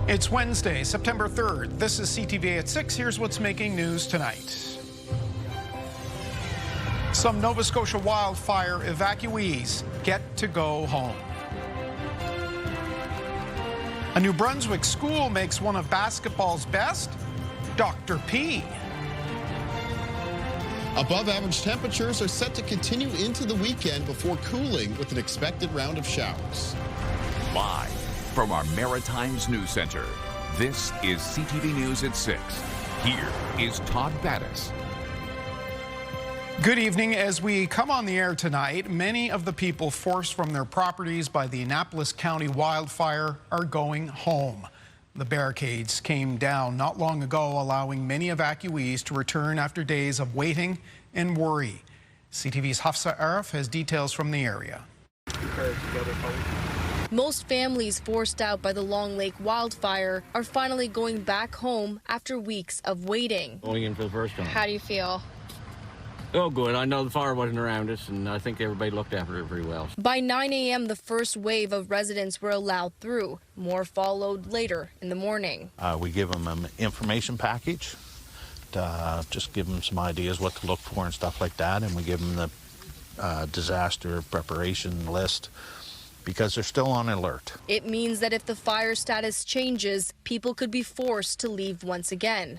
It's Wednesday, September 3rd. This is CTV at 6. Here's what's making news tonight. Some Nova Scotia wildfire evacuees get to go home. A New Brunswick school makes one of basketball's best, Dr. P. Above average temperatures are set to continue into the weekend before cooling with an expected round of showers. Live from our Maritimes News Center, this is CTV News at 6. Here is Todd Battis. Good evening. As we come on the air tonight, many of the people forced from their properties by the Annapolis County wildfire are going home. The barricades came down not long ago, allowing many evacuees to return after days of waiting and worry. CTV's Hafsa Arif has details from the area. Most families forced out by the Long Lake wildfire are finally going back home after weeks of waiting. Going in for the first time. How do you feel? Oh, good. I know the fire wasn't around us, and I think everybody looked after it very well. By 9 a.m., the first wave of residents were allowed through. More followed later in the morning. We give them an information package, just give them some ideas what to look for and stuff like that, and we give them the disaster preparation list because they're still on alert. It means that if the fire status changes, people could be forced to leave once again.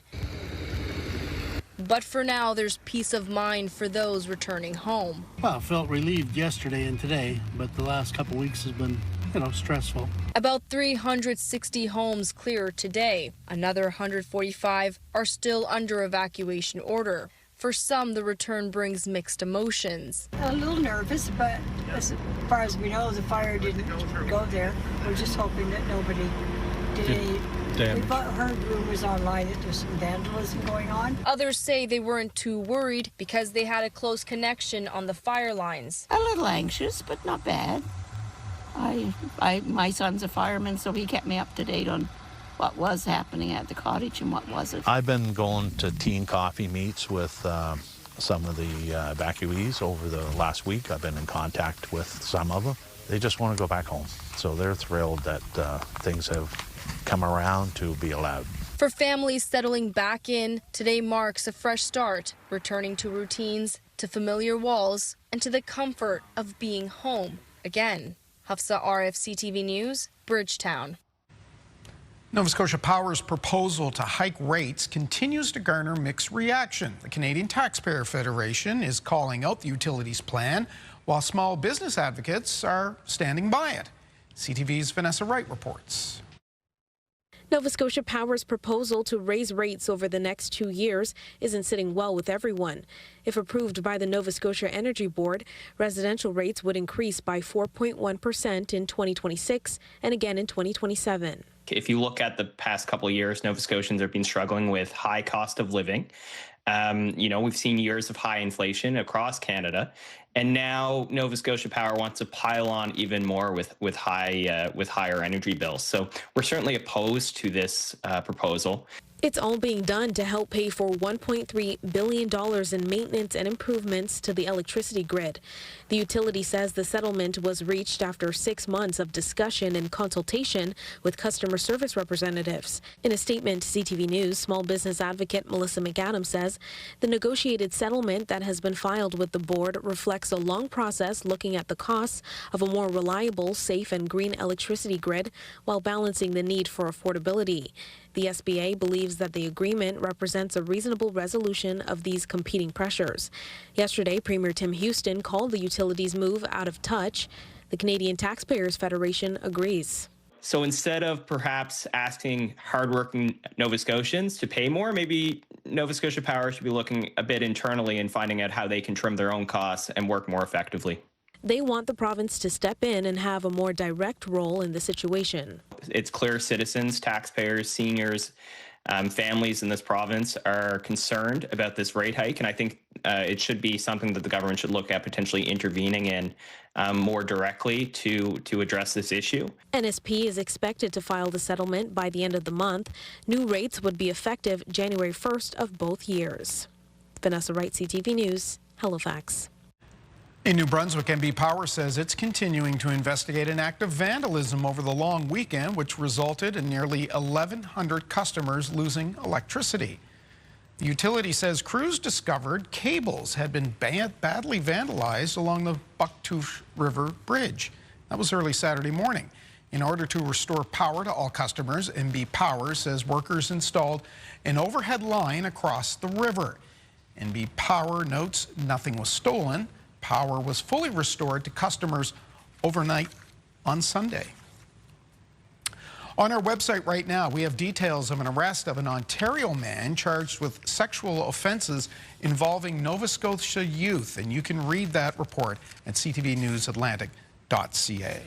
But for now, there's peace of mind for those returning home. Well, I felt relieved yesterday and today, but the last couple weeks has been, stressful. About 360 homes clear today. Another 145 are still under evacuation order. For some, the return brings mixed emotions. A little nervous, but as far as we know, the fire didn't go there. We're just hoping that nobody did any damage. We've heard rumors online that there's some vandalism going on. Others say they weren't too worried because they had a close connection on the fire lines. A little anxious, but not bad. My son's a fireman, so he kept me up to date on what was happening at the cottage and what wasn't. I've been going to tea and coffee meets with some of the evacuees over the last week. I've been in contact with some of them. They just want to go back home. So they're thrilled that things have come around to be allowed. For families settling back in, today marks a fresh start, returning to routines, to familiar walls, and to the comfort of being home again. Hafsa Arif, CTV News, Bridgetown. Nova Scotia Power's proposal to hike rates continues to garner mixed reaction. The Canadian Taxpayer Federation is calling out the utilities plan, while small business advocates are standing by it. CTV's Vanessa Wright reports. Nova Scotia Power's proposal to raise rates over the next 2 years isn't sitting well with everyone. If approved by the Nova Scotia Energy Board, residential rates would increase by 4.1% in 2026 and again in 2027. If you look at the past couple of years, Nova Scotians have been struggling with high cost of living. We've seen years of high inflation across Canada, and now Nova Scotia Power wants to pile on even more with higher energy bills. So we're certainly opposed to this proposal. It's all being done to help pay for $1.3 billion in maintenance and improvements to the electricity grid. The utility says the settlement was reached after 6 months of discussion and consultation with customer service representatives. In a statement to CTV News, small business advocate Melissa McAdams says the negotiated settlement that has been filed with the board reflects a long process looking at the costs of a more reliable, safe, and green electricity grid while balancing the need for affordability. The SBA believes that the agreement represents a reasonable resolution of these competing pressures. Yesterday, Premier Tim Houston called the utilities' move out of touch. The Canadian Taxpayers Federation agrees. So instead of perhaps asking hardworking Nova Scotians to pay more, maybe Nova Scotia Power should be looking a bit internally and finding out how they can trim their own costs and work more effectively. They want the province to step in and have a more direct role in the situation. It's clear citizens, taxpayers, seniors, families in this province are concerned about this rate hike, and I think it should be something that the government should look at potentially intervening in more directly to address this issue. NSP is expected to file the settlement by the end of the month. New rates would be effective January 1st of both years. Vanessa Wright, CTV News, Halifax. In New Brunswick, NB Power says it's continuing to investigate an act of vandalism over the long weekend, which resulted in nearly 1,100 customers losing electricity. The utility says crews discovered cables had been badly vandalized along the Bucktooth River Bridge. That was early Saturday morning. In order to restore power to all customers, NB Power says workers installed an overhead line across the river. NB Power notes nothing was stolen. Power was fully restored to customers overnight on Sunday. On our website right now, we have details of an arrest of an Ontario man charged with sexual offenses involving Nova Scotia youth, and you can read that report at ctvnewsatlantic.ca.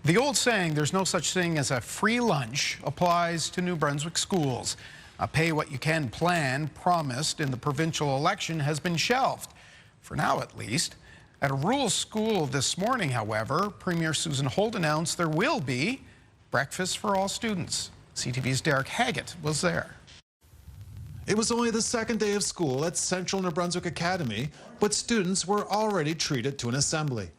The old saying, there's no such thing as a free lunch, applies to New Brunswick schools. A pay-what-you-can plan promised in the provincial election has been shelved, for now at least. At a rural school this morning, however, Premier Susan Holt announced there will be breakfast for all students. CTV's Derek Haggett was there. It was only the second day of school at Central New Brunswick Academy, but students were already treated to an assembly.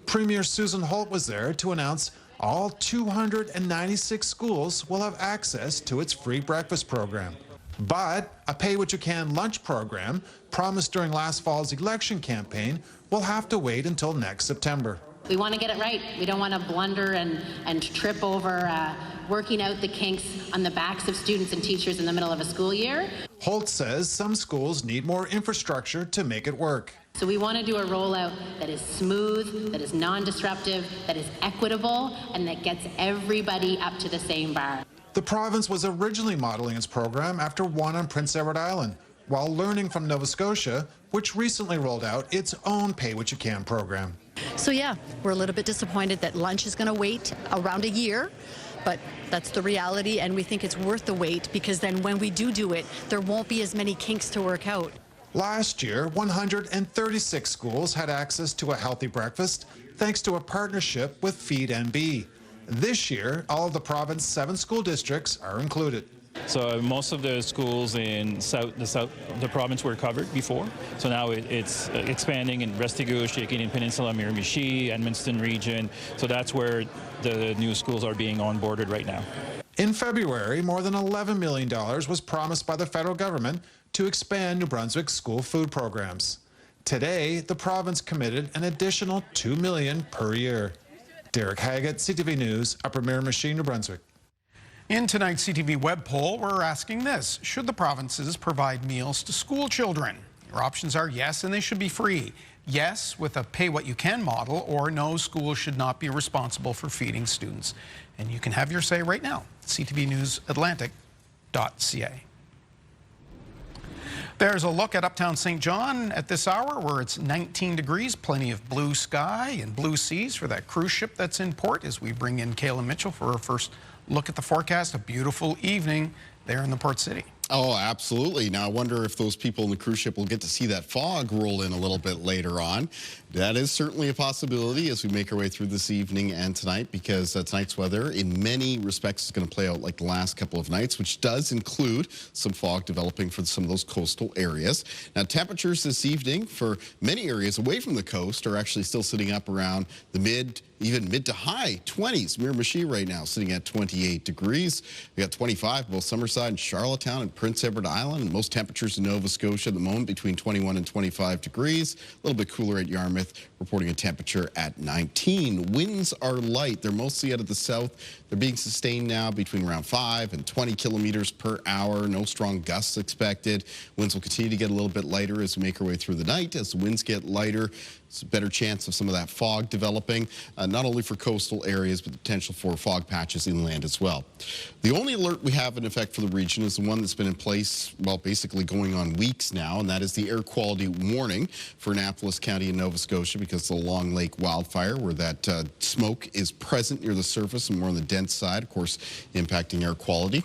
Premier Susan Holt was there to announce all 296 schools will have access to its free breakfast program. But a pay-what-you-can lunch program promised during last fall's election campaign will have to wait until next September. We want to get it right. We don't want to blunder and trip over working out the kinks on the backs of students and teachers in the middle of a school year. Holt says some schools need more infrastructure to make it work. So we want to do a rollout that is smooth, that is non-disruptive, that is equitable, and that gets everybody up to the same bar. The province was originally modeling its program after one on Prince Edward Island, while learning from Nova Scotia, which recently rolled out its own pay-what-you-can program. So yeah, we're a little bit disappointed that lunch is going to wait around a year, but that's the reality, and we think it's worth the wait because then when we do it, there won't be as many kinks to work out. Last year, 136 schools had access to a healthy breakfast thanks to a partnership with Feed NB. This year, all of the province's 7 school districts are included. So most of the schools in the province were covered before. So now it's expanding in Restigouche, shaking in Peninsula, Miramichi, Edmundston region. So that's where the new schools are being onboarded right now. In February, more than $11 million was promised by the federal government to expand New Brunswick's school food programs. Today, the province committed an additional $2 million per year. Derek Haggett, CTV News, Upper Miramichi, New Brunswick. In tonight's CTV web poll, we're asking this: should the provinces provide meals to school children? Your options are yes, and they should be free. Yes, with a pay-what-you-can model, or no, schools should not be responsible for feeding students. And you can have your say right now, ctvnewsatlantic.ca. There's a look at Uptown St. John at this hour, where it's 19 degrees, plenty of blue sky and blue seas for that cruise ship that's in port, as we bring in Kayla Mitchell for our first look at the forecast. A beautiful evening there in the port city. Oh, absolutely. Now, I wonder if those people in the cruise ship will get to see that fog roll in a little bit later on. That is certainly a possibility as we make our way through this evening and tonight, because tonight's weather in many respects is going to play out like the last couple of nights, which does include some fog developing for some of those coastal areas. Now, temperatures this evening for many areas away from the coast are actually still sitting up around the even mid to high 20s. Miramichi right now sitting at 28 degrees. We got 25 both Summerside and Charlottetown and Prince Edward Island, and most temperatures in Nova Scotia at the moment between 21 and 25 degrees. A little bit cooler at Yarmouth, reporting a temperature at 19. Winds are light. They're mostly out of the south. They're being sustained now between around 5 and 20 kilometers per hour. No strong gusts expected. Winds will continue to get a little bit lighter as we make our way through the night. As the winds get lighter, it's a better chance of some of that fog developing, not only for coastal areas, but the potential for fog patches inland as well. The only alert we have in effect for the region is the one that's been in place, well, basically going on weeks now, and that is the air quality warning for Annapolis County in Nova Scotia because of the Long Lake wildfire, where that smoke is present near the surface and more on the dense side, of course, impacting air quality.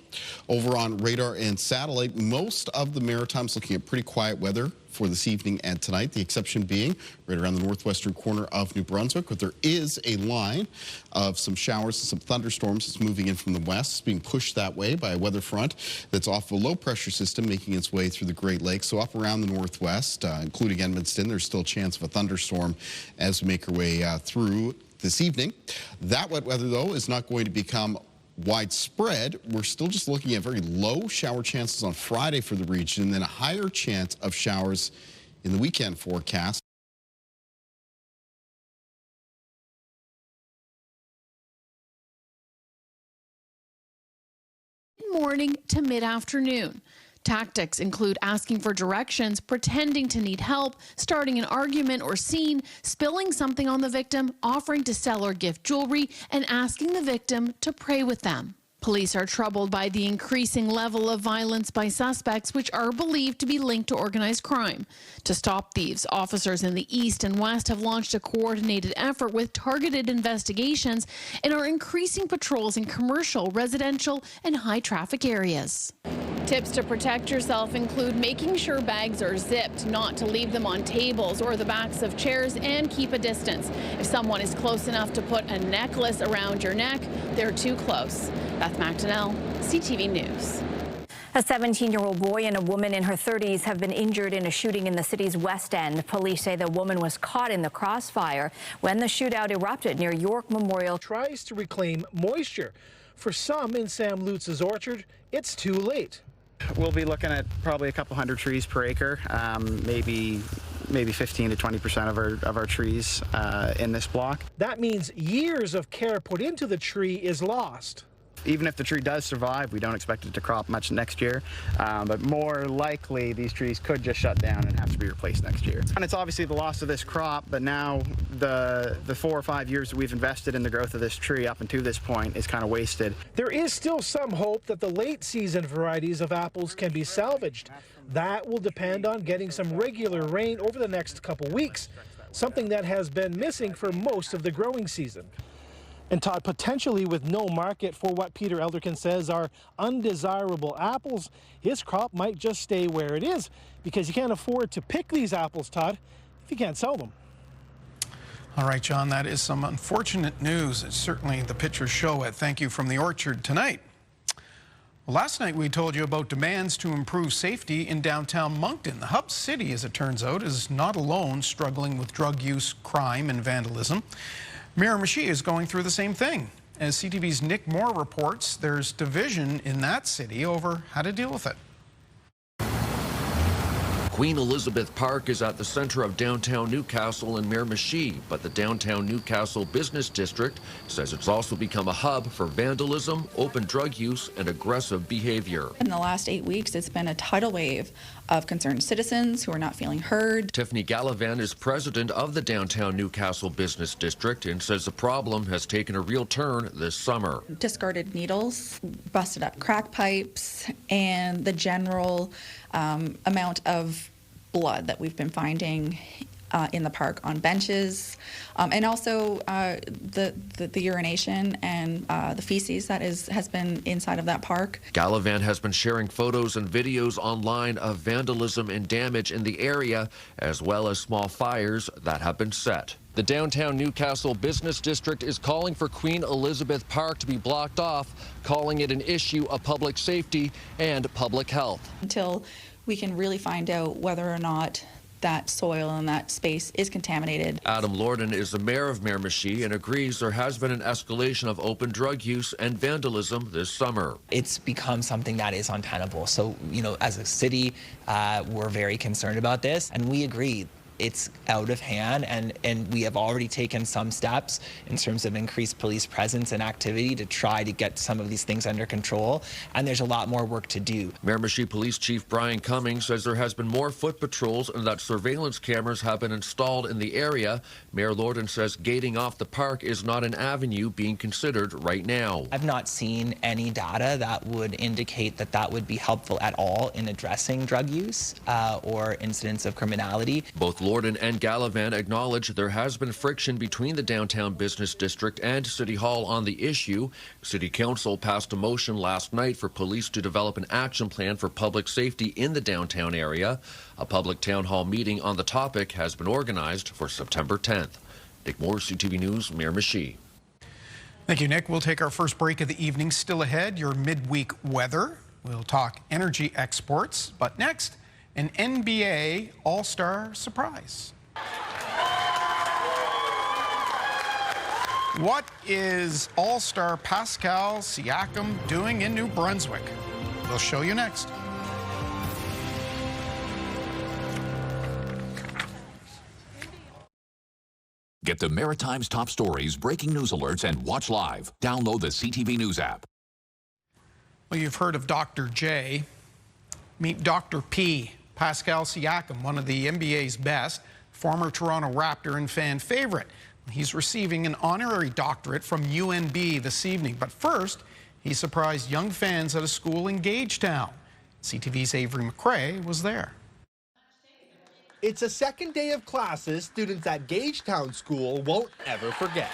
Over on radar and satellite, most of the Maritime's looking at pretty quiet weather for this evening and tonight. The exception being right around the northwestern corner of New Brunswick, but there is a line of some showers and some thunderstorms that's moving in from the west. It's being pushed that way by a weather front that's off a low pressure system making its way through the Great Lakes. So up around the northwest, including Edmundston, there's still a chance of a thunderstorm as we make our way through this evening. That wet weather, though, is not going to become widespread. We're still just looking at very low shower chances on Friday for the region, and then a higher chance of showers in the weekend forecast. Morning to mid-afternoon. Tactics include asking for directions, pretending to need help, starting an argument or scene, spilling something on the victim, offering to sell or gift jewelry, and asking the victim to pray with them. Police are troubled by the increasing level of violence by suspects, which are believed to be linked to organized crime. To stop thieves, officers in the east and west have launched a coordinated effort with targeted investigations and are increasing patrols in commercial, residential, and high-traffic areas. Tips to protect yourself include making sure bags are zipped, not to leave them on tables or the backs of chairs, and keep a distance. If someone is close enough to put a necklace around your neck, they're too close. Beth McDonnell, CTV News. A 17-year-old boy and a woman in her 30s have been injured in a shooting in the city's West End. Police say the woman was caught in the crossfire when the shootout erupted near York Memorial. Tries to reclaim moisture. For some in Sam Lutz's orchard, it's too late. We'll be looking at probably a couple hundred trees per acre, maybe 15 to 20% of our trees in this block. That means years of care put into the tree is lost. Even if the tree does survive, we don't expect it to crop much next year, but more likely these trees could just shut down and have to be replaced next year. And it's obviously the loss of this crop, but now the 4 or 5 years that we've invested in the growth of this tree up until this point is kind of wasted. There is still some hope that the late season varieties of apples can be salvaged. That will depend on getting some regular rain over the next couple weeks, something that has been missing for most of the growing season. And Todd, potentially with no market for what Peter Elderkin says are undesirable apples, his crop might just stay where it is because you can't afford to pick these apples, Todd, if you can't sell them. All right, John, that is some unfortunate news. It's certainly the pictures show it. Thank you from the orchard tonight. Well, last night we told you about demands to improve safety in downtown Moncton. The hub city, as it turns out, is not alone struggling with drug use, crime, and vandalism. Miramichi is going through the same thing. As CTV's Nick Moore reports, there's division in that city over how to deal with it. Queen Elizabeth Park is at the center of downtown Newcastle and Miramichi, but the downtown Newcastle Business District says it's also become a hub for vandalism, open drug use, and aggressive behavior. In the last 8 weeks, it's been a tidal wave of concerned citizens who are not feeling heard. Tiffany Gallivan is president of the downtown Newcastle Business District and says the problem has taken a real turn this summer. Discarded needles, busted up crack pipes, and the general amount of blood that we've been finding in the park on benches, and also the urination and the feces that has been inside of that park. Gallivan has been sharing photos and videos online of vandalism and damage in the area, as well as small fires that have been set. The downtown Newcastle Business District is calling for Queen Elizabeth Park to be blocked off, calling it an issue of public safety and public health. Until we can really find out whether or not that soil and that space is contaminated. Adam Lorden is the mayor of Miramichi and agrees there has been an escalation of open drug use and vandalism this summer. It's become something that is untenable. So, as a city, we're very concerned about this, and we agree. It's out of hand, and we have already taken some steps in terms of increased police presence and activity to try to get some of these things under control, and there's a lot more work to do. Miramichi Police Chief Brian Cummings says there has been more foot patrols and that surveillance cameras have been installed in the area. Mayor Lorden says gating off the park is not an avenue being considered right now. I've not seen any data that would indicate that would be helpful at all in addressing drug use or incidents of criminality. Both Lorden and Gallivan acknowledge there has been friction between the downtown business district and City Hall on the issue. City Council passed a motion last night for police to develop an action plan for public safety in the downtown area. A public town hall meeting on the topic has been organized for September 10th. Nick Moore, CTV News, Miramichi. Thank you, Nick. We'll take our first break of the evening. Still ahead, your midweek weather. We'll talk energy exports. But next, an NBA All-Star surprise. What is All-Star Pascal Siakam doing in New Brunswick? We'll show you next. Get the Maritime's top stories, breaking news alerts, and watch live. Download the CTV News app. Well, you've heard of Dr. J. Meet Dr. P. Pascal Siakam, one of the NBA's best, former Toronto Raptor and fan favorite. He's receiving an honorary doctorate from UNB this evening. But first, he surprised young fans at a school in Gagetown. CTV's Avery McRae was there. It's a second day of classes students at Gagetown School won't ever forget.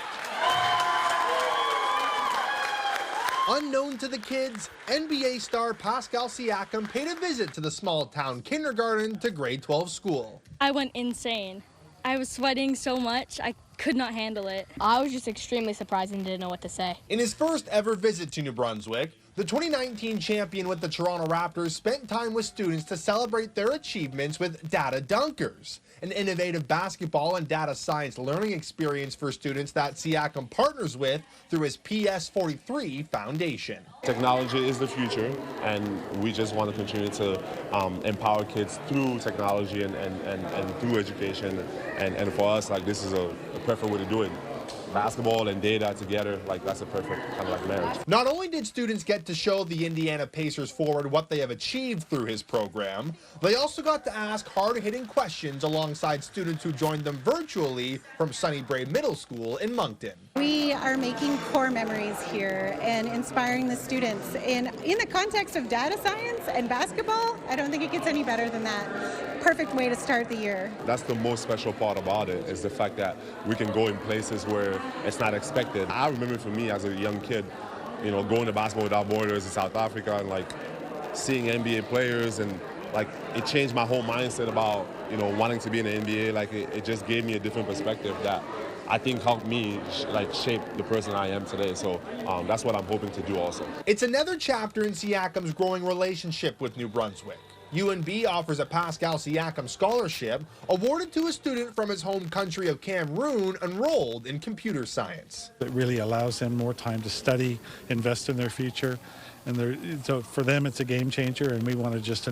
Unknown to the kids, NBA star Pascal Siakam paid a visit to the small town kindergarten to grade 12 school. I went insane. I was sweating so much, I could not handle it. I was just extremely surprised and didn't know what to say. In his first ever visit to New Brunswick, the 2019 champion with the Toronto Raptors spent time with students to celebrate their achievements with Data Dunkers, an innovative basketball and data science learning experience for students that Siakam partners with through his PS43 Foundation. Technology is the future, and we just want to continue to empower kids through technology and through education. And for us, like, this is a perfect way to do it. Basketball and data together, like, that's a perfect kind of like marriage. Not only did students get to show the Indiana Pacers forward what they have achieved through his program, they also got to ask hard-hitting questions alongside students who joined them virtually from Sunny Brae Middle School in Moncton. We are making core memories here and inspiring the students. In the context of data science and basketball, I don't think it gets any better than that. Perfect way to start the year. That's the most special part about it, is the fact that we can go in places where it's not expected. I remember for me as a young kid, you know, going to Basketball Without Borders in South Africa and like seeing NBA players, and like it changed my whole mindset about, you know, wanting to be in the NBA. Like it just gave me a different perspective that I think helped me like shape the person I am today. So that's what I'm hoping to do also. It's another chapter in Siakam's growing relationship with New Brunswick. UNB offers a Pascal Siakam scholarship awarded to a student from his home country of Cameroon enrolled in computer science. It really allows them more time to study, invest in their future, and so for them it's a game changer, and we want to just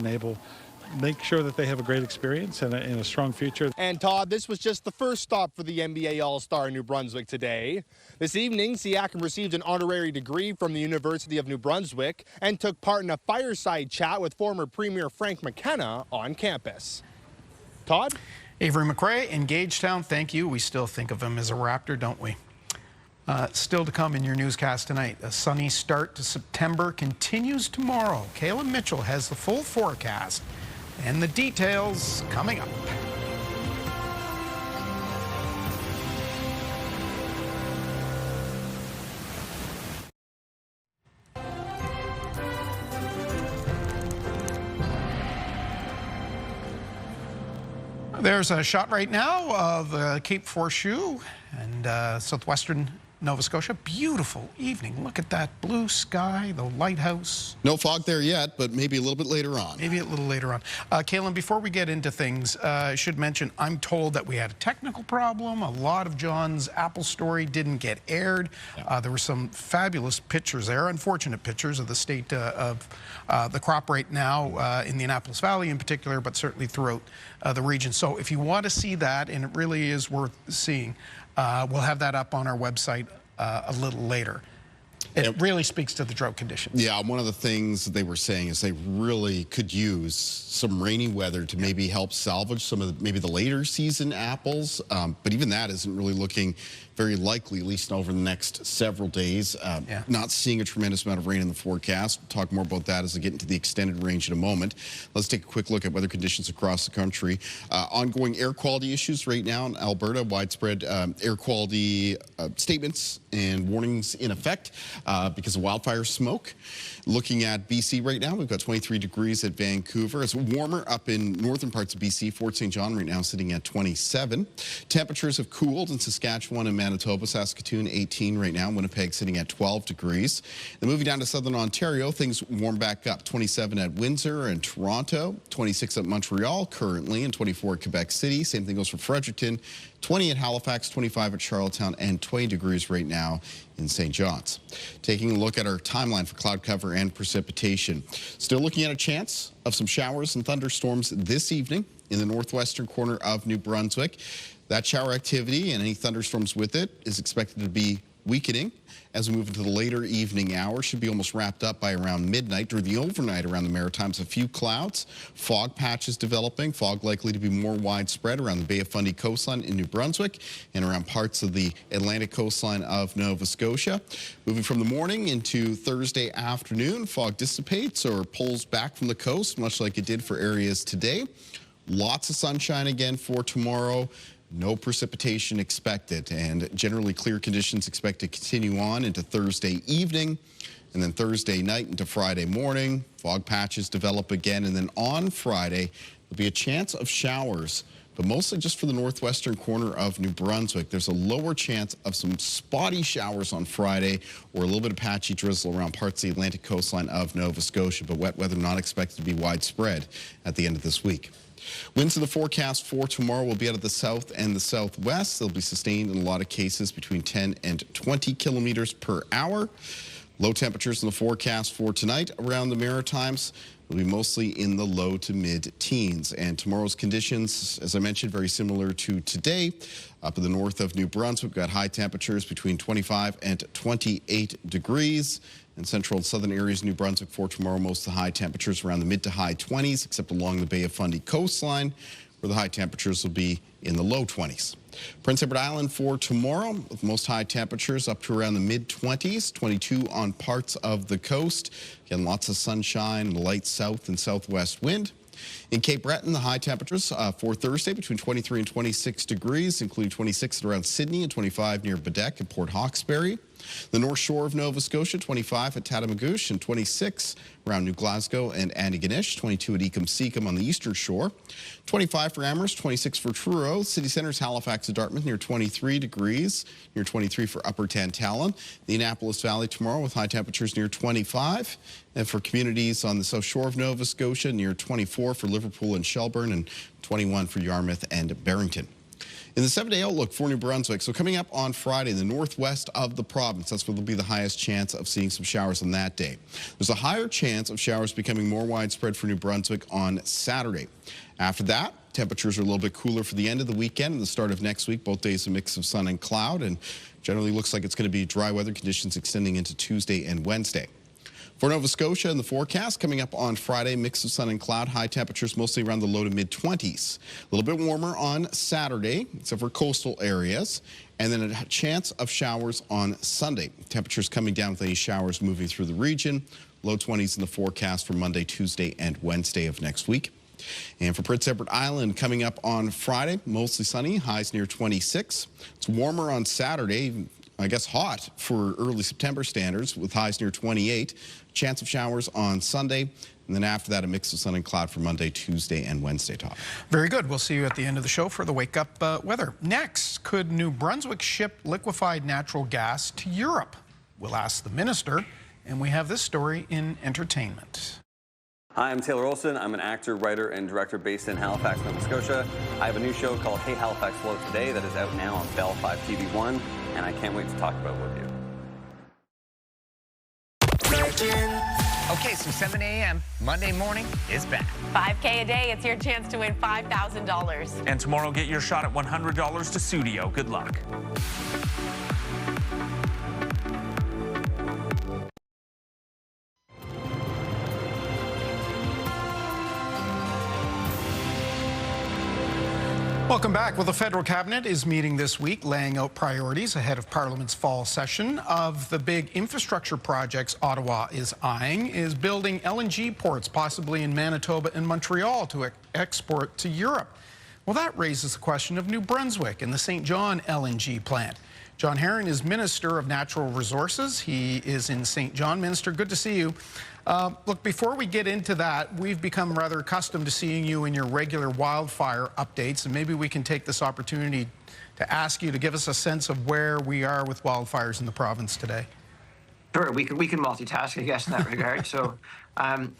make sure that they have a great experience and a strong future. And Todd, this was just the first stop for the NBA All-Star in New Brunswick today. This evening, Siakam received an honorary degree from the University of New Brunswick and took part in a fireside chat with former Premier Frank McKenna on campus. Todd? Avery McRae in Gagetown, thank you. We still think of him as a Raptor, don't we? Still to come in your newscast tonight. A sunny start to September continues tomorrow. Kayla Mitchell has the full forecast and the details coming up. There's a shot right now of Cape Forshue and southwestern Nova Scotia. Beautiful evening. Look at that blue sky, the lighthouse. No fog there yet, but maybe a little bit later on. Maybe a little later on. Kaylin, before we get into things, I should mention, I'm told that we had a technical problem. A lot of John's Apple story didn't get aired. Yeah. There were some fabulous pictures there, unfortunate pictures of the state of the crop right now in the Annapolis Valley in particular, but certainly throughout the region. So if you want to see that, and it really is worth seeing, we'll have that up on our website a little later. It really speaks to the drought conditions. Yeah, one of the things they were saying is they really could use some rainy weather to maybe help salvage some of maybe the later season apples. But even that isn't really looking very likely, at least over the next several days. Not seeing a tremendous amount of rain in the forecast. We'll talk more about that as we get into the extended range in a moment. Let's take a quick look at weather conditions across the country. Ongoing air quality issues right now in Alberta. Widespread air quality statements and warnings in effect because of wildfire smoke. Looking at BC right now, we've got 23 degrees at Vancouver. It's warmer up in northern parts of BC. Fort St. John right now sitting at 27. Temperatures have cooled in Saskatchewan and Manitoba. Saskatoon 18 right now. Winnipeg sitting at 12 degrees. Then moving down to southern Ontario, things warm back up. 27 at Windsor and Toronto. 26 at Montreal currently, and 24 at Quebec City. Same thing goes for Fredericton. 20 at Halifax, 25 at Charlottetown, and 20 degrees right now in St. John's. Taking a look at our timeline for cloud cover and precipitation. Still looking at a chance of some showers and thunderstorms this evening in the northwestern corner of New Brunswick. That shower activity and any thunderstorms with it is expected to be weakening as we move into the later evening hours. Should be almost wrapped up by around midnight. During the overnight around the Maritimes, a few clouds, fog patches developing, fog likely to be more widespread around the Bay of Fundy coastline in New Brunswick and around parts of the Atlantic coastline of Nova Scotia. Moving from the morning into Thursday afternoon, fog dissipates or pulls back from the coast, much like it did for areas today. Lots of sunshine again for tomorrow. No precipitation expected, and generally clear conditions expected to continue on into Thursday evening, and then Thursday night into Friday morning. Fog patches develop again, and then on Friday, there'll be a chance of showers, but mostly just for the northwestern corner of New Brunswick. There's a lower chance of some spotty showers on Friday or a little bit of patchy drizzle around parts of the Atlantic coastline of Nova Scotia, but wet weather not expected to be widespread at the end of this week. Winds in the forecast for tomorrow will be out of the south and the southwest. They'll be sustained in a lot of cases between 10 and 20 kilometers per hour. Low temperatures in the forecast for tonight around the Maritimes will be mostly in the low to mid-teens. And tomorrow's conditions, as I mentioned, very similar to today. Up in the north of New Brunswick, we've got high temperatures between 25 and 28 degrees. In central and southern areas of New Brunswick for tomorrow, most of the high temperatures around the mid to high 20s, except along the Bay of Fundy coastline, where the high temperatures will be in the low 20s. Prince Edward Island for tomorrow, with most high temperatures up to around the mid-20s, 22 on parts of the coast. Again, lots of sunshine and a light south and southwest wind. In Cape Breton, the high temperatures for Thursday between 23 and 26 degrees, including 26 around Sydney and 25 near Baddeck and Port Hawkesbury. The North Shore of Nova Scotia, 25 at Tatamagouche and 26 around New Glasgow and Antigonish, 22 at Ecum-Secum on the Eastern Shore, 25 for Amherst, 26 for Truro. City centers, Halifax and Dartmouth near 23 degrees, near 23 for Upper Tantallon. The Annapolis Valley tomorrow with high temperatures near 25. And for communities on the South Shore of Nova Scotia, near 24 for Liverpool and Shelburne and 21 for Yarmouth and Barrington. In the 7-day outlook for New Brunswick, so coming up on Friday, the northwest of the province, that's where there'll be the highest chance of seeing some showers on that day. There's a higher chance of showers becoming more widespread for New Brunswick on Saturday. After that, temperatures are a little bit cooler for the end of the weekend and the start of next week. Both days a mix of sun and cloud, and generally looks like it's going to be dry weather conditions extending into Tuesday and Wednesday. For Nova Scotia in the forecast, coming up on Friday, mix of sun and cloud, high temperatures mostly around the low to mid-20s. A little bit warmer on Saturday, except for coastal areas, and then a chance of showers on Sunday. Temperatures coming down with any showers moving through the region. Low 20s in the forecast for Monday, Tuesday, and Wednesday of next week. And for Prince Edward Island, coming up on Friday, mostly sunny, highs near 26. It's warmer on Saturday, I guess hot for early September standards with highs near 28. Chance of showers on Sunday, and then after that a mix of sun and cloud for Monday, Tuesday, and Wednesday. Top. Very good. We'll see you at the end of the show for the Wake Up weather. Next, could New Brunswick ship liquefied natural gas to Europe? We'll ask the minister, and we have this story in entertainment. Hi, I'm Taylor Olson. I'm an actor, writer, and director based in Halifax, Nova Scotia. I have a new show called Hey Halifax Float Today that is out now on Bell 5 TV1, and I can't wait to talk about it with you. Okay, so 7 a.m. Monday morning is back. $5K a day. It's your chance to win $5,000. And tomorrow, get your shot at $100 to Studio. Good luck. Welcome back. Well, the federal cabinet is meeting this week, laying out priorities ahead of Parliament's fall session. Of the big infrastructure projects Ottawa is eyeing is building LNG ports, possibly in Manitoba and Montreal, to export to Europe. Well, that raises the question of New Brunswick and the St. John LNG plant. John Herron is Minister of Natural Resources. He is in St. John. Minister, good to see you. Look, before we get into that, we've become rather accustomed to seeing you in your regular wildfire updates, and maybe we can take this opportunity to ask you to give us a sense of where we are with wildfires in the province today. Sure, we can multitask, I guess, in that regard. So I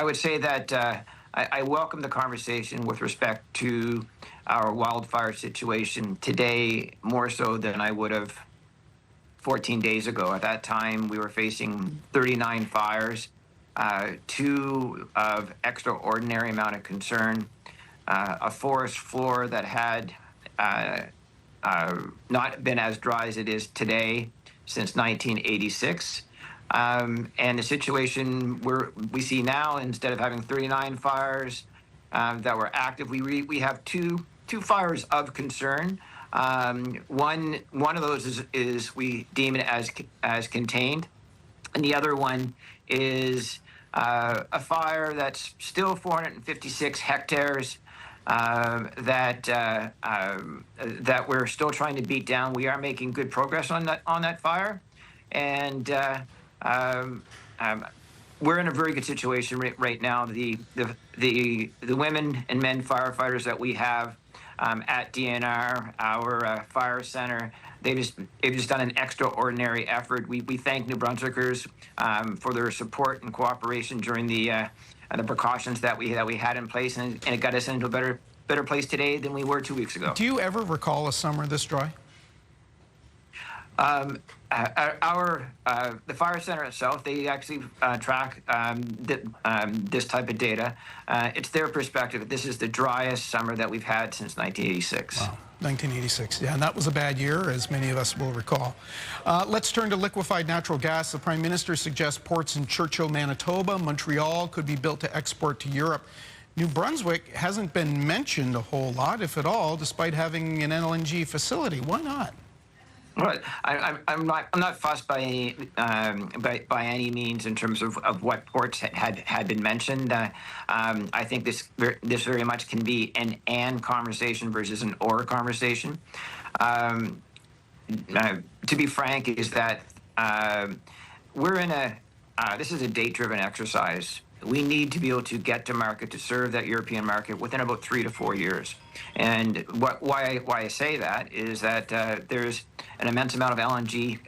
would say that I welcome the conversation with respect to our wildfire situation today, more so than I would have 14 days ago. At that time, we were facing 39 fires, two of extraordinary amount of concern, a forest floor that had not been as dry as it is today since 1986. And the situation we see now, instead of having 39 fires that were active, we have two fires of concern. One of those is we deem it as contained, and the other one is a fire that's still 456 hectares that we're still trying to beat down. We are making good progress on that fire, and we're in a very good situation right now. The women and men firefighters that we have at DNR, our fire center, they've just done an extraordinary effort. We thank New Brunswickers for their support and cooperation during the precautions that we had in place, and it got us into a better place today than we were 2 weeks ago. Do you ever recall a summer this dry? The fire center itself, they actually track this type of data. It's their perspective. This is the driest summer that we've had since 1986. Wow, 1986. Yeah, and that was a bad year, as many of us will recall. Let's turn to liquefied natural gas. The Prime Minister suggests ports in Churchill, Manitoba, Montreal could be built to export to Europe. New Brunswick hasn't been mentioned a whole lot, if at all, despite having an LNG facility. Why not? Well, I'm not fussed by any means in terms of what ports had been mentioned. I think this very much can be an and conversation versus an or conversation. To be frank, is that we're in this is a date-driven exercise. We need to be able to get to market to serve that European market within about 3 to 4 years. And why I say that is that there's an immense amount of LNG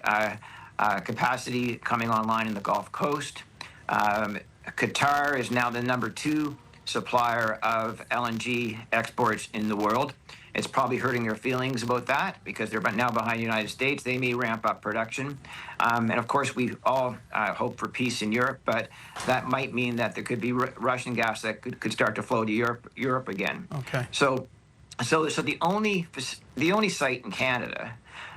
capacity coming online in the Gulf Coast. Qatar is now the #2 supplier of LNG exports in the world. It's probably hurting their feelings about that because they're now behind the United States. They may ramp up production. And of course, we all hope for peace in Europe, but that might mean that there could be Russian gas that could start to flow to Europe again. Okay. So the only site in Canada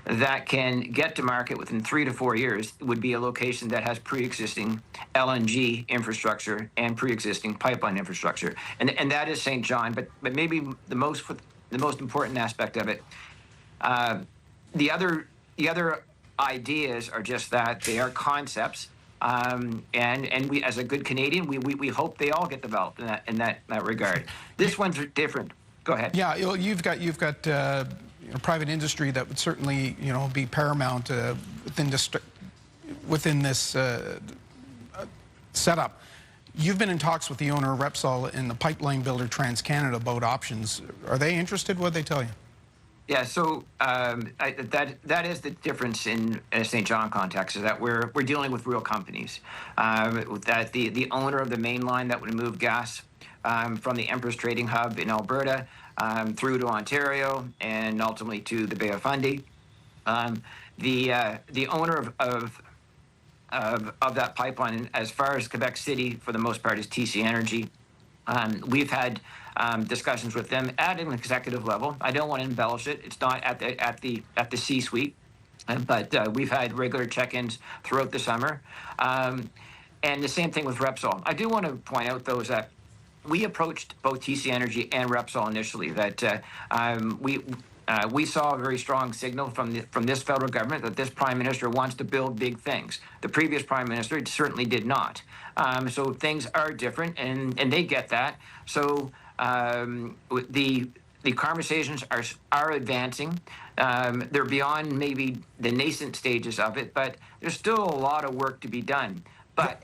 that can get to market within 3 to 4 years would be a location that has pre-existing LNG infrastructure and pre-existing pipeline infrastructure, and that is St. John. But maybe the most important aspect of it, the other ideas are just that they are concepts, and we, as a good Canadian, we hope they all get developed in that regard. This one's different. Go ahead. Yeah, you've got private industry that would certainly be paramount within this setup. You've been in talks with the owner of Repsol and the pipeline builder TransCanada about options. Are they interested? What did they tell you? Yeah, so that is the difference in a St. John context, is that we're dealing with real companies. That the owner of the main line that would move gas from the Empress Trading Hub in Alberta through to Ontario and ultimately to the Bay of Fundy. The owner of that pipeline, as far as Quebec City, for the most part, is TC Energy. We've had discussions with them at an executive level. I don't want to embellish it. It's not at the C-suite, but we've had regular check-ins throughout the summer. And the same thing with Repsol. I do want to point out, though, is that we approached both TC Energy and Repsol initially that we saw a very strong signal from this federal government that this prime minister wants to build big things. The previous prime minister certainly did not. So things are different, and they get that. So the conversations are advancing. They're beyond maybe the nascent stages of it, but there's still a lot of work to be done. But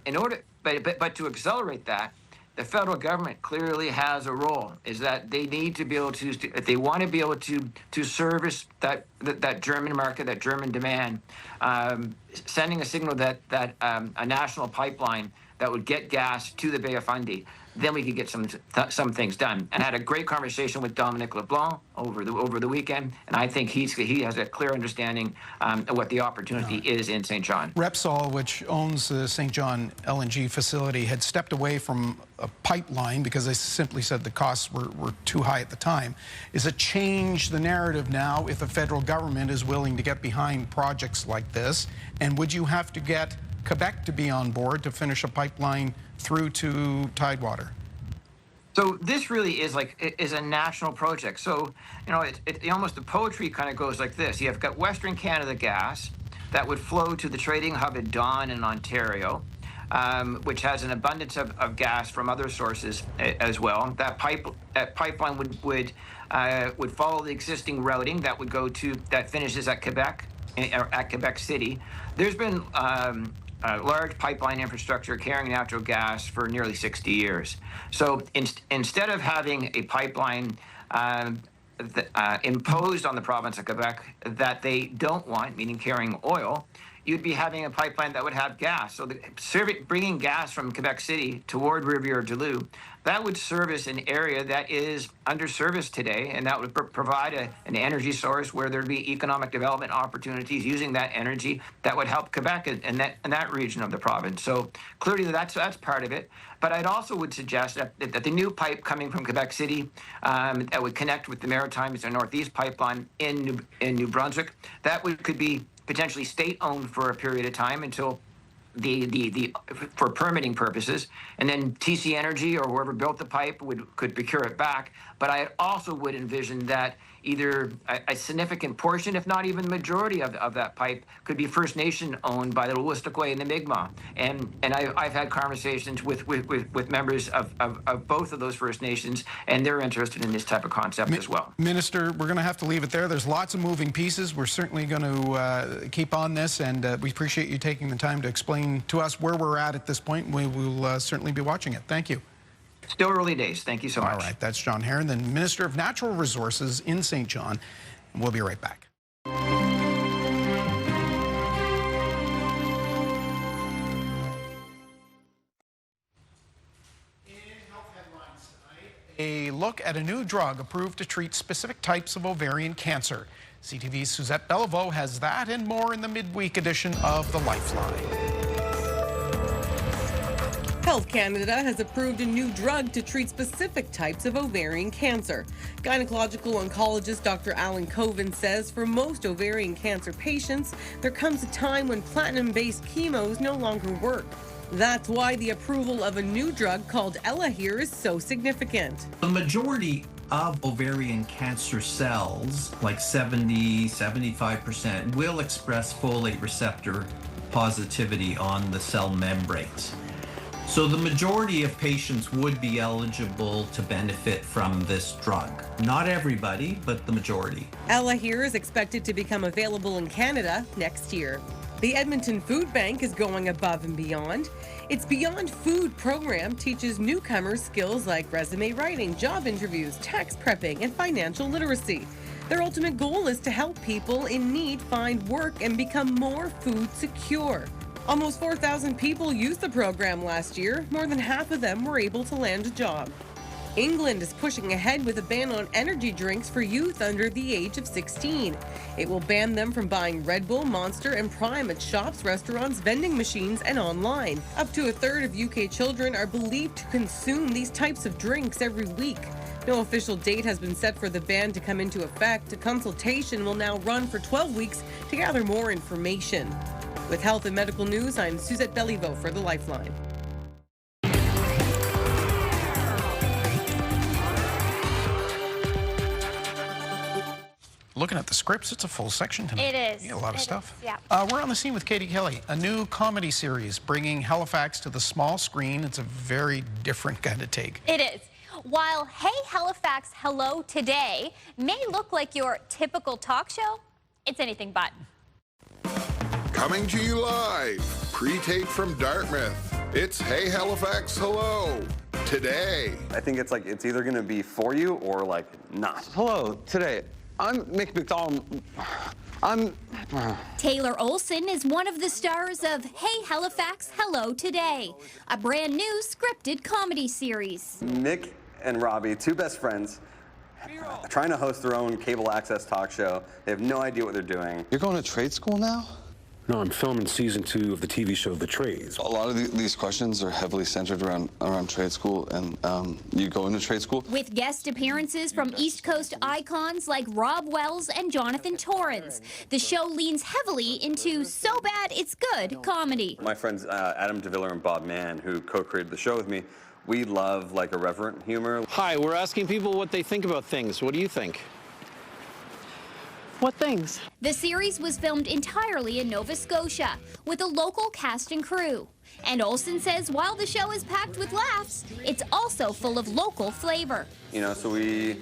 but to accelerate that, the federal government clearly has a role. Is that they need to be able to, if they want to be able to service that German market, that German demand, sending a signal that a national pipeline that would get gas to the Bay of Fundy, then we could get some things done. And I had a great conversation with Dominic LeBlanc over the weekend, and I think he has a clear understanding of what the opportunity is in St. John. Repsol, which owns the St. John LNG facility, had stepped away from a pipeline because they simply said the costs were too high at the time. Is it change the narrative now if the federal government is willing to get behind projects like this? And would you have to get Quebec to be on board to finish a pipeline through to Tidewater? So this really is a national project. So, you know, almost the poetry kind of goes like this. You've got Western Canada gas that would flow to the trading hub at Dawn in Ontario, which has an abundance of gas from other sources as well. That pipeline would follow the existing routing that finishes at Quebec, at Quebec City. There's been large pipeline infrastructure carrying natural gas for nearly 60 years. So instead of having a pipeline imposed on the province of Quebec that they don't want, meaning carrying oil, you'd be having a pipeline that would have gas. So bringing gas from Quebec City toward Rivière-du-Loup, that would service an area that is underserviced today, and that would provide an energy source where there'd be economic development opportunities using that energy that would help Quebec and that region of the province. So clearly that's part of it. But I'd also would suggest that the new pipe coming from Quebec City that would connect with the Maritimes and Northeast pipeline in New Brunswick, that could be potentially state-owned for a period of time until for permitting purposes, and then TC Energy or whoever built the pipe could procure it back. But I also would envision that either a significant portion, if not even the majority of that pipe, could be First Nation owned by the Wolastoqey and the Mi'kmaq. And I've had conversations with members of both of those First Nations, and they're interested in this type of concept as well. Minister, we're going to have to leave it there. There's lots of moving pieces. We're certainly going to keep on this, and we appreciate you taking the time to explain to us where we're at this point. We will certainly be watching it. Thank you. Still early days. Thank you so much. All right, that's John Herron, the Minister of Natural Resources in St. John. We'll be right back. A look at a new drug approved to treat specific types of ovarian cancer. CTV's Suzette Beliveau has that and more in the midweek edition of The Lifeline. Health Canada has approved a new drug to treat specific types of ovarian cancer. Gynecological oncologist Dr. Alan Coven says for most ovarian cancer patients, there comes a time when platinum-based chemos no longer work. That's why the approval of a new drug called Elahere is so significant. The majority of ovarian cancer cells, like 70-75%, will express folate receptor positivity on the cell membranes. So the majority of patients would be eligible to benefit from this drug. Not everybody, but the majority. Elahere is expected to become available in Canada next year. The Edmonton Food Bank is going above and beyond. Its Beyond Food program teaches newcomers skills like resume writing, job interviews, tax prepping, and financial literacy. Their ultimate goal is to help people in need find work and become more food secure. Almost 4,000 people used the program last year. More than half of them were able to land a job. England is pushing ahead with a ban on energy drinks for youth under the age of 16. It will ban them from buying Red Bull, Monster, and Prime at shops, restaurants, vending machines, and online. Up to a third of UK children are believed to consume these types of drinks every week. No official date has been set for the ban to come into effect. A consultation will now run for 12 weeks to gather more information. With health and medical news, I'm Suzette Beliveau for The Lifeline. looking at the scripts, it's a full section tonight. It is. Yeah, a lot of stuff. Yeah. We're on the scene with Katie Kelly, a new comedy series bringing Halifax to the small screen. It's a very different kind of take. It is. While Hey Halifax, Hello Today may look like your typical talk show, it's anything but. Coming to you live, pre-tape from Dartmouth. It's Hey Halifax, Hello Today. I think it's either going to be for you or like not. Hello, today. I'm Mick McDonald. Taylor Olson is one of the stars of Hey Halifax, Hello Today, a brand new scripted comedy series. Mick and Robbie, two best friends, trying to host their own cable access talk show. They have no idea what they're doing. You're going to trade school now? No, I'm filming season 2 of the TV show The Trades. A lot of these questions are heavily centered around trade school, and you go into trade school. With guest appearances from East Coast icons like Rob Wells and Jonathan Torrens, the show leans heavily into so bad it's good comedy. My friends Adam DeViller and Bob Mann, who co-created the show with me, we love like irreverent humor. Hi, we're asking people what they think about things. What do you think? What things? The series was filmed entirely in Nova Scotia with a local cast and crew. And Olson says while the show is packed with laughs, it's also full of local flavor. You know, so we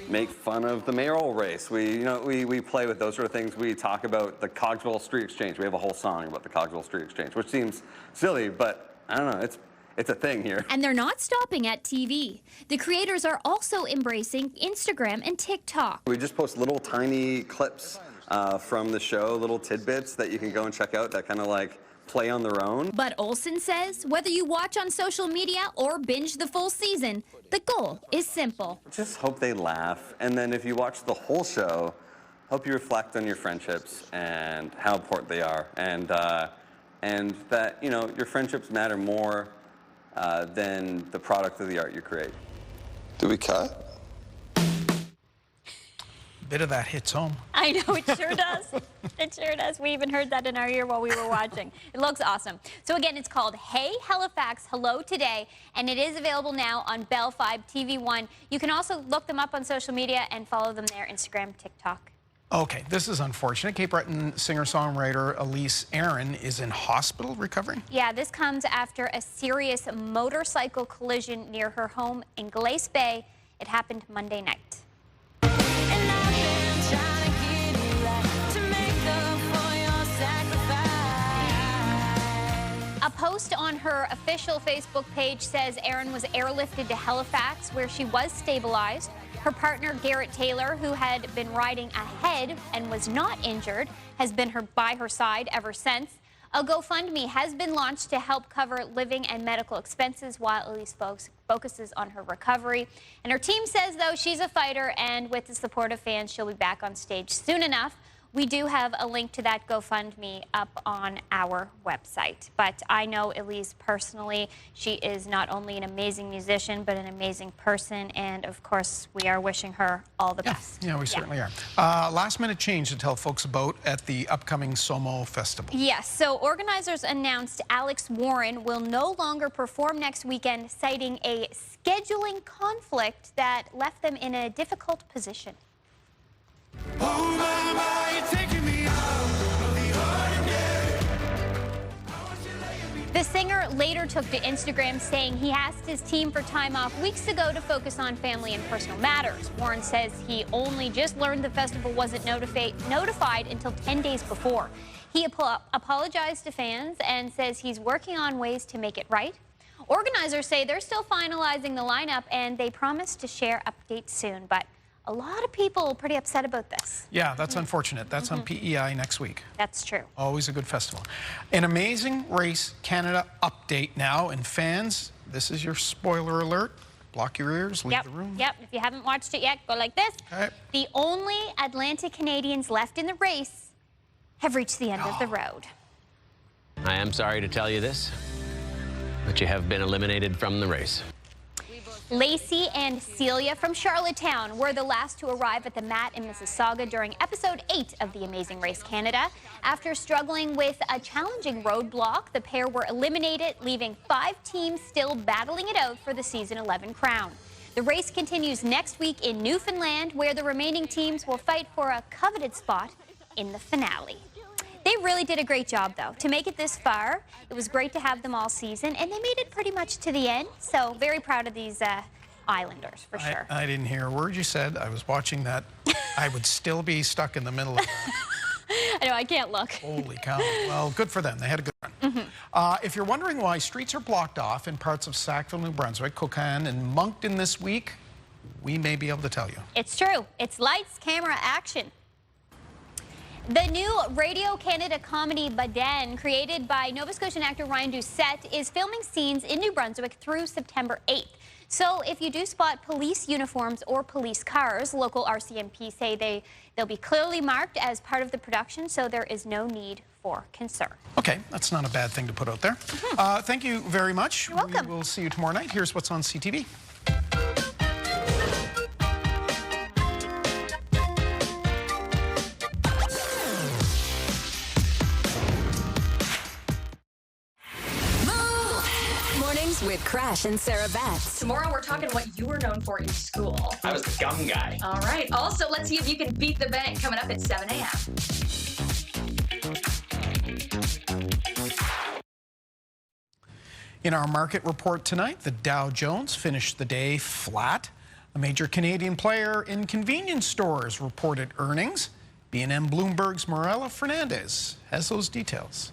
make fun of the mayoral race. We play with those sort of things. We talk about the Cogswell Street Exchange. We have a whole song about the Cogswell Street Exchange, which seems silly, but I don't know, it's a thing here. And they're not stopping at TV. The creators are also embracing Instagram and TikTok. We just post little tiny clips from the show, little tidbits that you can go and check out that kind of like play on their own. But Olson says whether you watch on social media or binge the full season, the goal is simple. Just hope they laugh. And then if you watch the whole show, hope you reflect on your friendships and how important they are. And that, you know, your friendships matter more than the product of the art you create. Do we cut? Bit of that hits home. I know, it sure does. It sure does. We even heard that in our ear while we were watching. It looks awesome. So again, it's called Hey Halifax, Hello Today, and it is available now on Bell 5 TV1. You can also look them up on social media and follow them there, Instagram, TikTok. Okay, this is unfortunate. Cape Breton singer-songwriter Elise Aaron is in hospital recovering. Yeah, this comes after a serious motorcycle collision near her home in Glace Bay. It happened Monday night. A post on her official Facebook page says Aaron was airlifted to Halifax, where she was stabilized. Her partner, Garrett Taylor, who had been riding ahead and was not injured, has been by her side ever since. A GoFundMe has been launched to help cover living and medical expenses while Elise focuses on her recovery. And her team says, though, she's a fighter, and with the support of fans, she'll be back on stage soon enough. We do have a link to that GoFundMe up on our website. But I know Elise personally. She is not only an amazing musician, but an amazing person. And, of course, we are wishing her all the best. Yeah, we certainly are. Last-minute change to tell folks about at the upcoming Sommo Festival. Yes, so organizers announced Alex Warren will no longer perform next weekend, citing a scheduling conflict that left them in a difficult position. The singer later took to Instagram saying he asked his team for time off weeks ago to focus on family and personal matters. Warren says he only just learned the festival wasn't notified until 10 days before. He apologized to fans and says he's working on ways to make it right. Organizers say they're still finalizing the lineup and they promise to share updates soon, but a lot of people are pretty upset about this. Yeah, that's unfortunate. That's on PEI next week. That's true. Always a good festival. An Amazing Race Canada update now, and fans, this is your spoiler alert. Block your ears, leave the room. Yep, if you haven't watched it yet, go like this. Okay. The only Atlantic Canadians left in the race have reached the end of the road. I am sorry to tell you this, but you have been eliminated from the race. Lacey and Celia from Charlottetown were the last to arrive at the mat in Mississauga during episode 8 of The Amazing Race Canada. After struggling with a challenging roadblock, the pair were eliminated, leaving 5 teams still battling it out for the season 11 crown. The race continues next week in Newfoundland, where the remaining teams will fight for a coveted spot in the finale. They really did a great job, though, to make it this far. It was great to have them all season, and they made it pretty much to the end. So very proud of these Islanders, for sure. I didn't hear a word you said. I was watching that. I would still be stuck in the middle of that. I know, I can't look. Holy cow. Well, good for them. They had a good run. If you're wondering why streets are blocked off in parts of Sackville, New Brunswick, Coquin, and Moncton this week, we may be able to tell you. It's true. It's lights, camera, action. The new Radio Canada comedy Baden, created by Nova Scotian actor Ryan Doucette, is filming scenes in New Brunswick through September 8th. So if you do spot police uniforms or police cars, local RCMP say they'll be clearly marked as part of the production, so there is no need for concern. Okay, that's not a bad thing to put out there. Thank you very much. You're welcome. We'll see you tomorrow night. Here's what's on CTV. With Crash and Sarah Betts. Tomorrow we're talking what you were known for in school. I was the gum guy. All right. Also, let's see if you can beat the bank coming up at 7 a.m. In our market report tonight, the Dow Jones finished the day flat. A major Canadian player in convenience stores reported earnings. B&M Bloomberg's Morella Fernandez has those details.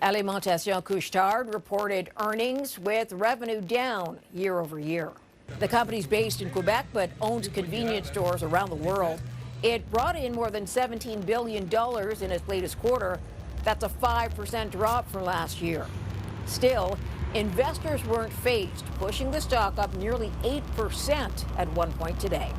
Alimentation Couche-Tard reported earnings with revenue down year over year. The company's based in Quebec but owns convenience stores around the world. It brought in more than $17 billion in its latest quarter. That's a 5% drop from last year. Still, investors weren't phased, pushing the stock up nearly 8% at one point today.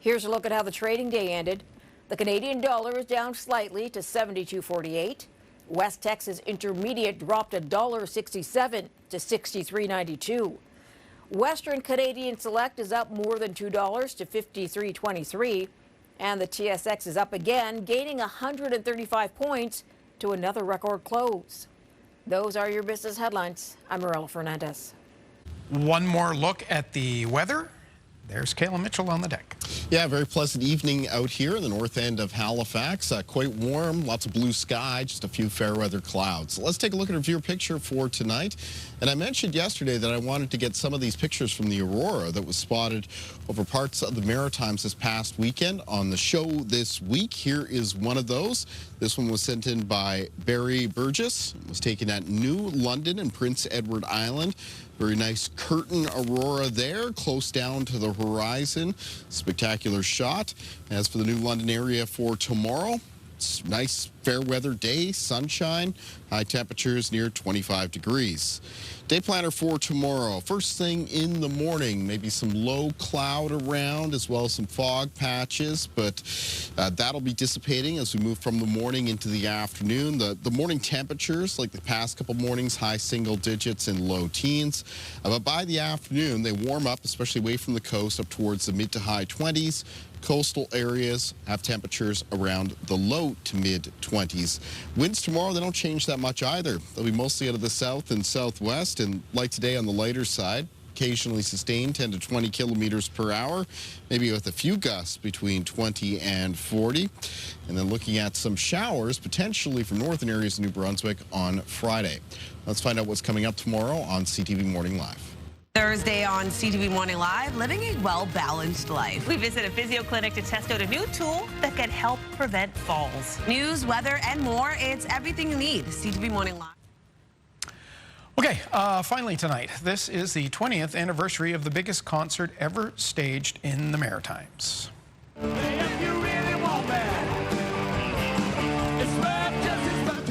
Here's a look at how the trading day ended. The Canadian dollar is down slightly to $72.48. West Texas Intermediate dropped $1.67 to $63.92. Western Canadian Select is up more than $2 to $53.23. And the TSX is up again, gaining 135 points to another record close. Those are your business headlines. I'm Morella Fernandez. One more look at the weather. There's Kayla Mitchell on the deck. Yeah, very pleasant evening out here in the north end of Halifax. Quite warm, lots of blue sky, just a few fair weather clouds. So let's take a look at our viewer picture for tonight. And I mentioned yesterday that I wanted to get some of these pictures from the aurora that was spotted over parts of the Maritimes this past weekend on the show this week. Here is one of those. This one was sent in by Barry Burgess. It was taken at New London and Prince Edward Island. Very nice curtain aurora there, close down to the horizon. Spectacular shot. As for the New London area for tomorrow, it's a nice fair weather day, sunshine, high temperatures near 25 degrees. Day planner for tomorrow. First thing in the morning, maybe some low cloud around as well as some fog patches, but that'll be dissipating as we move from the morning into the afternoon. The morning temperatures, like the past couple mornings, high single digits and low teens. But by the afternoon, they warm up, especially away from the coast, up towards the mid to high 20s. Coastal areas have temperatures around the low to mid 20s. Winds tomorrow, they don't change that much either. They'll be mostly out of the south and southwest, and like today on the lighter side, occasionally sustained 10 to 20 kilometers per hour, maybe with a few gusts between 20 and 40. And then looking at some showers potentially for northern areas of New Brunswick on Friday. Let's find out what's coming up tomorrow on CTV Morning Live. Thursday on CTV Morning Live, living a well-balanced life. We visit a physio clinic to test out a new tool that can help prevent falls. News, weather, and more. It's everything you need. CTV Morning Live. Okay, finally tonight, this is the 20th anniversary of the biggest concert ever staged in the Maritimes.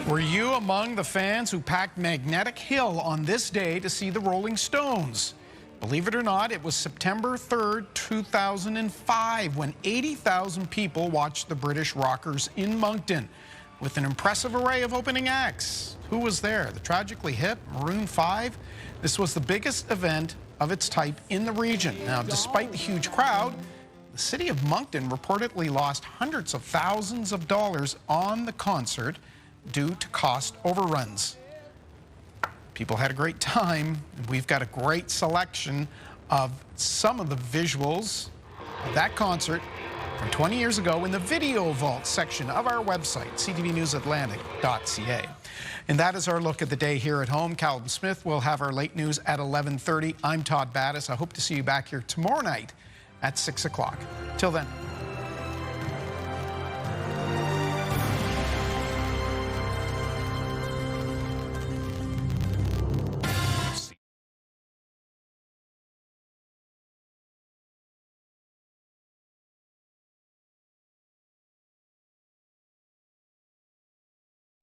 Were you among the fans who packed Magnetic Hill on this day to see the Rolling Stones? Believe it or not, it was September 3rd, 2005, when 80,000 people watched the British rockers in Moncton with an impressive array of opening acts. Who was there? The tragically hip Maroon 5? This was the biggest event of its type in the region. Now, despite the huge crowd, the city of Moncton reportedly lost hundreds of thousands of dollars on the concert due to cost overruns. People had a great time. We've got a great selection of some of the visuals of that concert from 20 years ago in the Video Vault section of our website, ctvnewsatlantic.ca. And that is our look at the day here at home. Calvin Smith will have our late news at 11:30. I'm Todd Battis. I hope to see you back here tomorrow night at 6 o'clock. Till then.